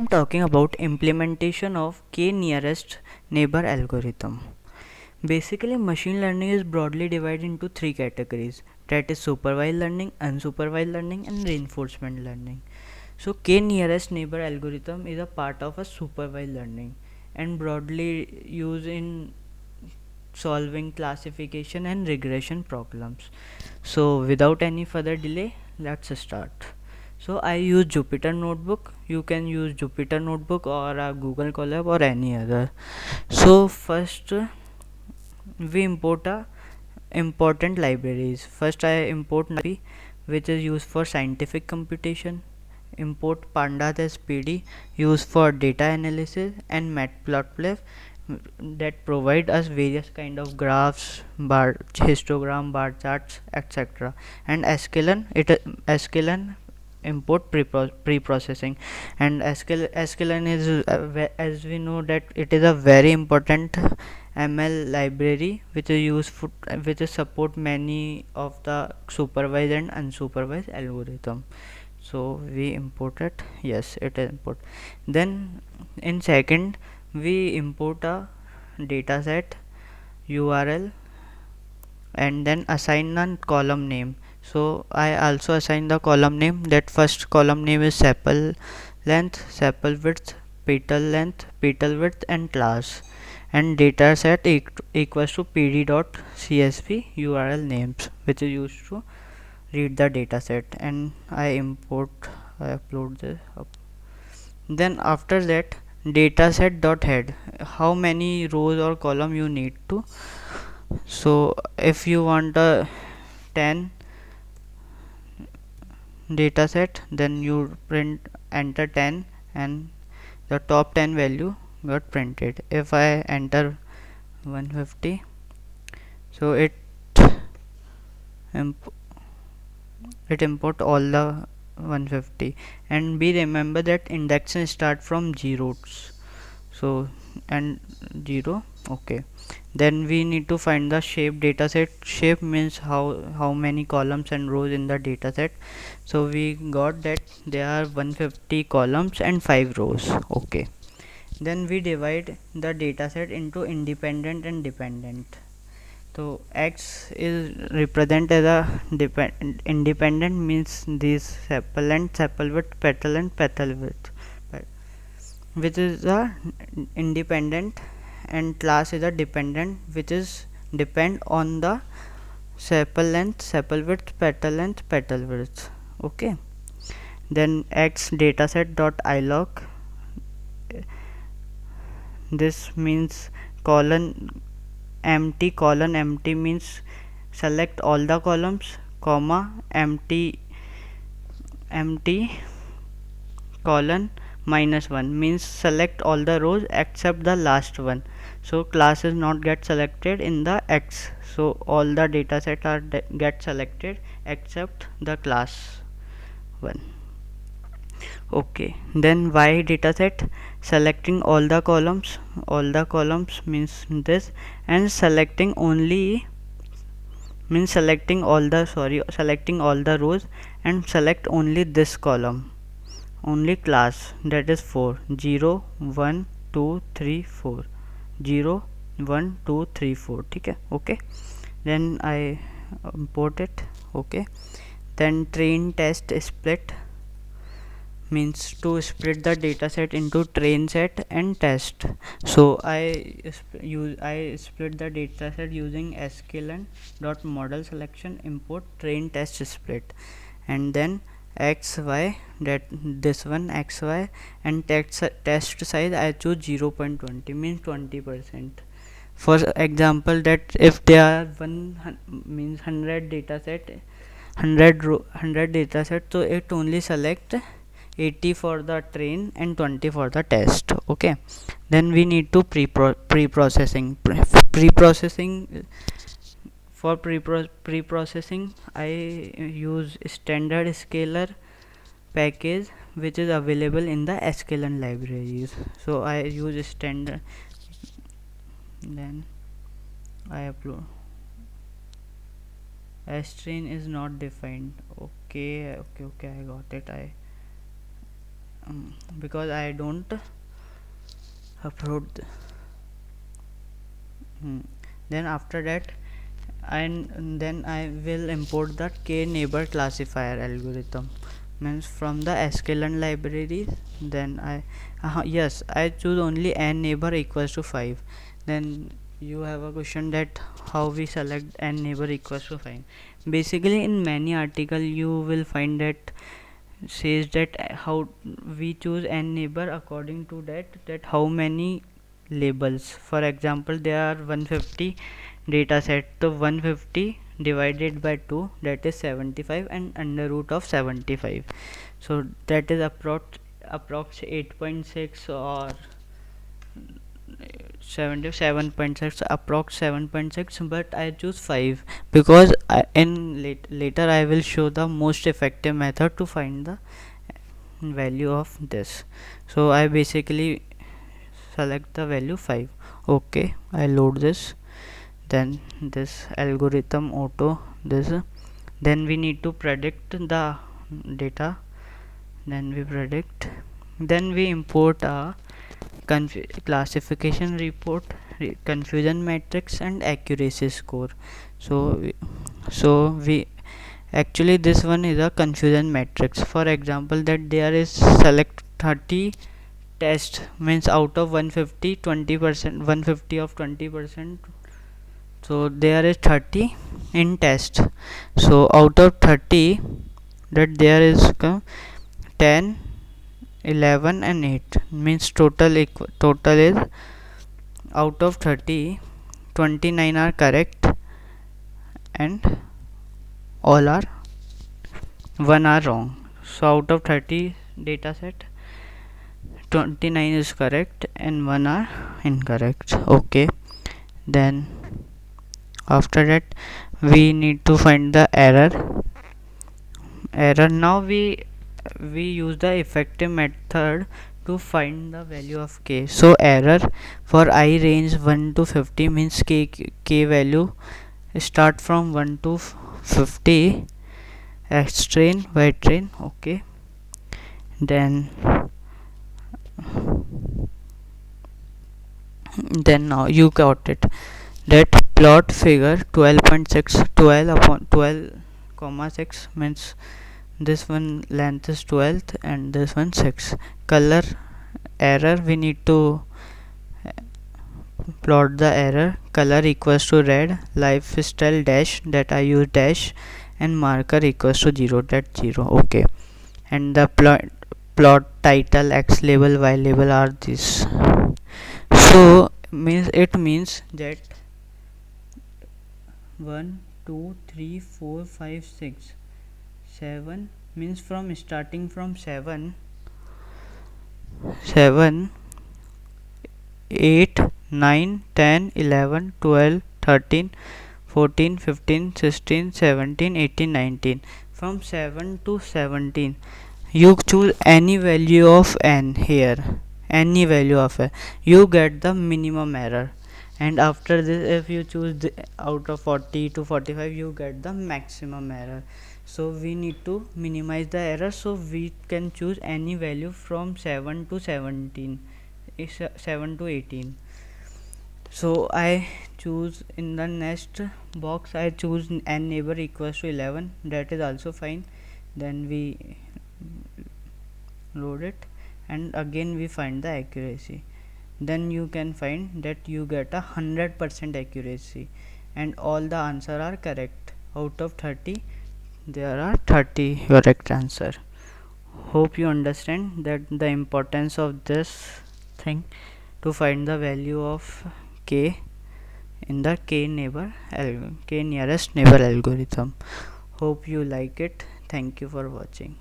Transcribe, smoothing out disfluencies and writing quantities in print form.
I'm talking about implementation of k-nearest neighbor algorithm. Basically, machine learning is broadly divided into three categories, that is supervised learning, unsupervised learning and reinforcement learning. So k-nearest neighbor algorithm is a part of a supervised learning and broadly used in solving classification and regression problems. So without any further delay, let's start. So I use Jupyter Notebook. You can use Jupyter Notebook or a Google Colab or any other. So first we import a important libraries. First I import NumPy, which is used for scientific computation. Import pandas as PD, used for data analysis, and matplotlib that provide us various kind of graphs, bar histogram, bar charts, etc. And sklearn import pre-processing, and sklearn is as we know that it is a very important ML library which is used for which is support many of the supervised and unsupervised algorithm. So we import it, yes it is import. Then in second we import a dataset URL and then assign a column name. So I also assign the column name. That first column name is sepal length, sepal width, petal width and class, and dataset equals to pd.csv URL names, which is used to read the dataset, and I upload this up. Then after that, dataset.head, how many rows or column you need to. So if you want a 10 dataset, then you print enter 10 and the top 10 value got printed. If I enter 150, so imp it import all the 150. And be remember that indexing start from zeros, so and 0. Okay, then we need to find the shape dataset. Shape means how many columns and rows in the dataset. So we got that there are 150 columns and 5 rows. Okay, then we divide the dataset into independent and dependent. So X is represent as a independent, means this sepal length, sepal width, petal width, which is a independent, and class is a dependent, which is depend on the sepal length, sepal width, petal width. Okay, then X dataset dot ilog, this means colon empty means select all the columns, comma empty colon -1 means select all the rows except the last one. So class is not get selected in the X, so all the dataset are get selected except the class one. Okay, then Y dataset, selecting all the columns means this, and selecting only means selecting all the selecting all the rows and select only this column, only class, that is 4, 0 1 2 3 4, 0 1 2 3 4. Okay, okay, then I import it. Okay, then train test split means to split the dataset into train set and test. So I split the dataset using sklearn dot model selection import train test split, and then xy, that this one xy, and test size I choose 0.20 means 20%. For example, that if there are means 100 dataset, 100 dataset, so it only select 80 for the train and 20 for the test. Okay, then we need to pre-processing. For pre-processing I use standard scaler package which is available in the sklearn libraries. So I use standard, then I upload. Strain is not defined. Okay, I got it. because I don't upload then after that, and then I will import the k neighbor classifier algorithm, means from the sklearn library. Then yes, I choose only n neighbor equals to 5. Then you have a question that how we select n neighbor equals to 5. Basically in many article you will find that says that how we choose n neighbor according to that how many labels. For example, there are 150 data set, so 150 divided by 2, that is 75, and under root of 75, so that is approx 8.6 or 77.6, approx 7.6, but I choose 5 because later I will show the most effective method to find the value of this. So I basically select the value 5. Okay, I load this, then this algorithm auto this, then we need to predict the data, then we predict, then we import a classification report, confusion matrix, and accuracy score. So we actually this one is a confusion matrix. For example, that there is select 30 test, means out of 150, 20%, 150 of 20%, so there is 30 in test. So out of 30, that there is 10, 11 and 8, means total is out of 30, 29 are correct and all are 1 are wrong. So out of 30 data set, 29 is correct and 1 are incorrect. Okay, then after that we need to find the error. Now we use the effective method to find the value of k. So error for I range 1 to 50, means k value start from 1 to 50, x train, y train. Okay, then now you got it, that plot figure 12.6, 12 upon 12 comma 6, means this one length is 12 and this one 6. Color error, we need to plot the error. Color equals to red, lifestyle dash, that I use dash, and marker equals to 0, that 0. Okay, and the plot title, x label, y label are this. So it means that 1 2 3 4 5 6 7, means from starting from 7, 8 9 10 11 12 13 14 15 16 17 18 19, from 7 to 17 you choose any value of n here, any value of n, you get the minimum error. And after this, if you choose out of 40 to 45, you get the maximum error. So we need to minimize the error, so we can choose any value from 7 to 17, 7 to 18. So I choose in the next box, I choose n neighbor equals to 11, that is also fine. Then we load it and again we find the accuracy. Then you can find that you get 100% accuracy and all the answer are correct. Out of 30, there are 30 correct answer. Hope you understand that the importance of this thing to find the value of k in the k nearest neighbor algorithm. Hope you like it. Thank you for watching.